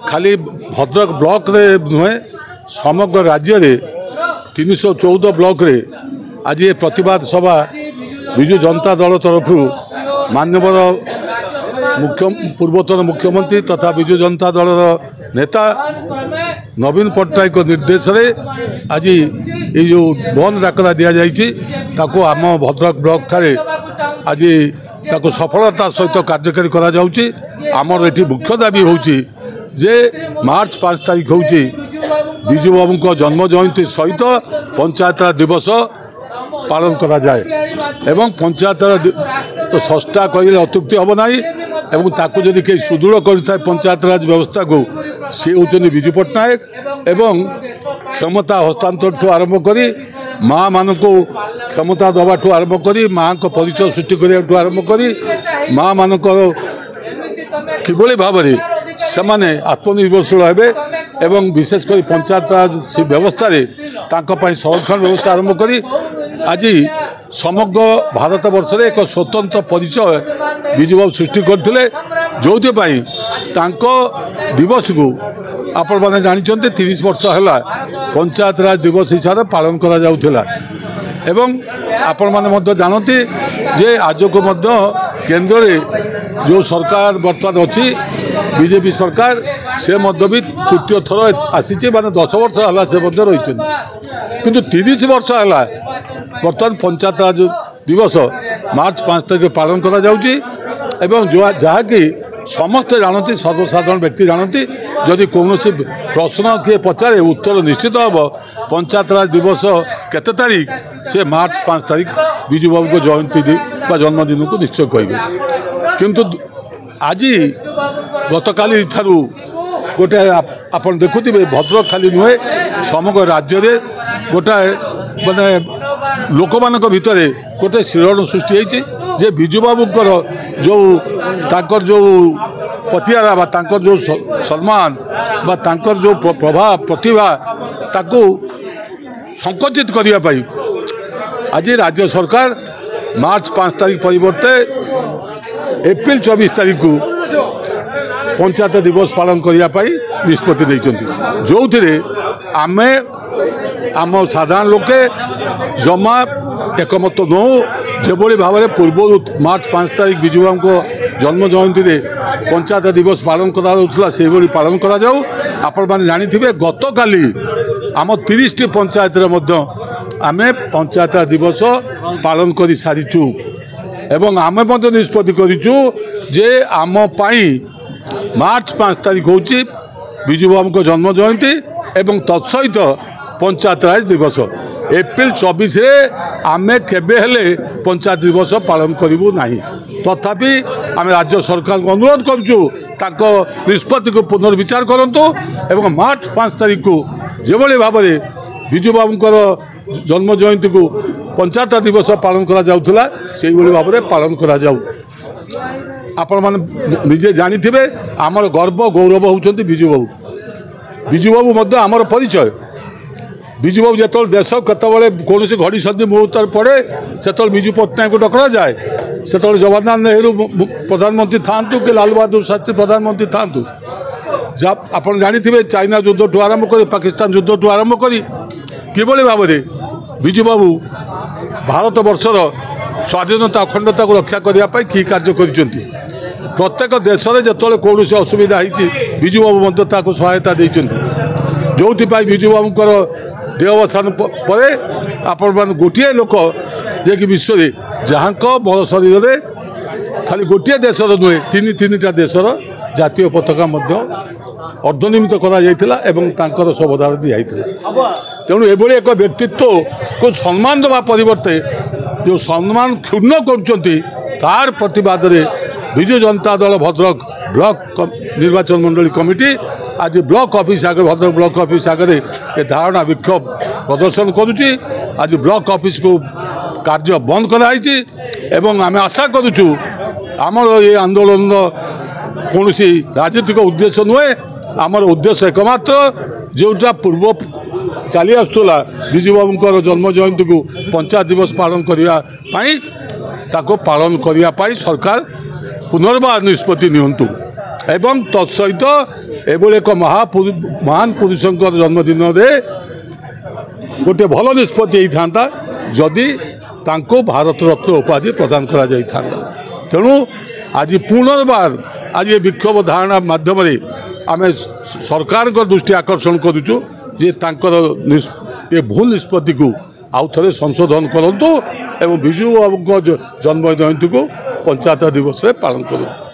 खाली भद्रक ब्लॉक रे नुहे समग्र राज्य रे 314 ब्लॉक रे आज ये प्रतिवाद सभा विजु जनता दल तरफ माननीय पूर्वतन मुख्यमंत्री तथा विजु जनता दल नेता नवीन पट्टनायक निर्देश रे आज ये जो बंद डाकरा दि जाको आम भद्रक ब्लॉक ठारे आज ताको सफलता सहित कार्यकारी करा जाउची। आमर एठी मुख्य दाबी होउची जे मार्च 5 तारीख होउची विजु बाबू को जन्म जयंती सहित पंचायत दिवस पालन करा जाए एवं पंचायत तो षष्ठा कहले अत्युक्ति हम ना एवं ताकू जदि कहीं सुदृढ़ कर पंचायत राज व्यवस्था को सी होचनी विजु पट्टनायक एवं क्षमता हस्तांतर ठू आरंभ करी माँ मान को क्षमता दबा ठू आरंभ करी माँ को परिचय सृष्टि करने आरंभ करी माँ मान किभली भाव से आत्मनिर्भरशील हेबे एवं विशेषकर पंचायत राज व्यवस्था संरक्षण व्यवस्था आरंभ करी आज समग्र भारत वर्ष रे एक स्वतंत्र परिचय विजुबाबू सृष्टि करते जो दिवस को आपण मैंने जानते 30 वर्ष है पंचायत राज दिवस हिसाब से पालन करा जाउथिला एवं आपण मैंने जानते जे आज को केंद्र में जो सरकार बर्तमान अच्छी बीजेपी सरकार से भी तृतीय थर आसी माने 10 वर्ष है से रही किंतु 30 वर्ष है बर्तमान पंचायत राज दिवस मार्च 5 तारीख पालन करा जाउची एवं जहाँकि समस्ते जानती सर्वसाधारण व्यक्ति जानती जदि कौन प्रश्न किए पचारे उत्तर निश्चित हम पंचायत राज दिवस केते तारीख से मार्च 5 तारीख विजु बाबू को जयंती जन्मदिन को निश्चय कहे किंतु आज गतकाली ठारू गोटे आपन देखुथिबे भद्रक खाली नुहे समग्र राज्य रे गोटे माने लोक मान भितर गोटे शिरण सृष्टि होती जे विजु बाबूकर जो ताकर जो पतियारा बा ताकर जो सम्मान बा ताकर जो प्रभाव प्रतिभा ताकू संकुचित करने पाई आज राज्य सरकार मार्च 5 तारीख परिवर्ते एप्रिल 24 तारीख को पंचायत दिवस पालन करने निष्पत्ति नहीं जो थे आमे आम साधारण लोके जमा एकमत नौ जो भाव में पूर्व मार्च 5 तारीख विजु बाबू को जन्म जयंती रे पंचायत दिवस पालन करा से पालन करा जाऊ। आपण माने जानिथिबे गतकाली आम 30 पंचायत रे मध्य आमे पंचायत दिवस पालन कर सारीचु एवं आमे मध्य निष्पत्ति करिचु जे आम पाई मार्च 5 तारीख होची विजु बाबू को जन्म जयंती एवं तत्सहित पंचायत राज दिवस एप्रिल 24 रे आमे केबे हेले पंचायत दिवस पालन करिवु नाही तथापि आमे राज्य सरकार को अनुरोध करछु ताको निष्पत्ति को पुनर्विचार करंतु एवं मार्च 5 तारीख को जेभली भाव में विजु बाबूकर जन्म जयंती को पंचायत दिवस पालन करा जाउथला सेही भली भाव में पालन करा जाऊ। आपण माने निजे जानिथिबे आमर गर्व गौरव होउचंती विजु बाबू मध्य आमर परिचय विजु बाबू जो देश केतबले कौन घड़ी संधि मुहूर्त पड़े से विजु पट्टनायक को डकरा जाए से जवाहरलाल नेहरू प्रधानमंत्री था कि लाल बहादुर शास्त्री प्रधानमंत्री था आप जानी चाइना युद्ध ठू आरंभ कर पाकिस्तान युद्ध ठू आरंभ कर किभली भाव में विजु बाबू भारत वर्षर स्वाधीनता अखंडता को रक्षा करने कि कार्य कर प्रत्येक देश में जो कौन असुविधा होती विजु बाबू सहायता देते जो विजु बाबूकर देहावसान पर आपण मान गोटे लोक जे कि विश्व जहाँ बड़ शरीर में खाली गोटे देशर नुहे 3-3टा देशर जातीय पताका अर्धनिर्मित कर शवदान दिखाई तेणु एभली एक व्यक्तित्व को सम्मान देवा परिवर्ते जो सम्मान क्षुण्ण कर प्रतिवाद में विजु जनता दल भद्रक ब्लॉक निर्वाचन मंडली कमिटी आज ब्लॉक ऑफिस आगे भद्रक ब्लॉक ऑफिस आगे ये धारणा विक्षोभ प्रदर्शन करुच्ची। आज ब्लॉक ऑफिस को कार्य बंद कराई एवं आम आशा करुचु आमर ये आंदोलन कौन राजनीतिक उद्देश्य नुहे आमर उद्देश्य एकमात्र जोटा पूर्व चली आसूला विजु बाबूकर जन्म जयंती को पंचायत दिवस पालन करने पालन करने सरकार पुनर्बार निष्पत्ति नियंतु एवं तत्सहित एभଳି एक महान पुरुषंकर जन्मदिन रे गोटे भल निष्पत्ति होता जदि तांको भारत रत्न उपाधि प्रदान करा जाई थांदा। तेणु आज पुनर्बार आज ये विक्षोभ धारणा माध्यम आम सरकार दृष्टि आकर्षण करुचु जे तांकर ये भूल निष्पत्ति को आउ थे संशोधन करूँ एवं विजु बाबू जन्म जयंती को पंचायत दिवस पालन करूँ।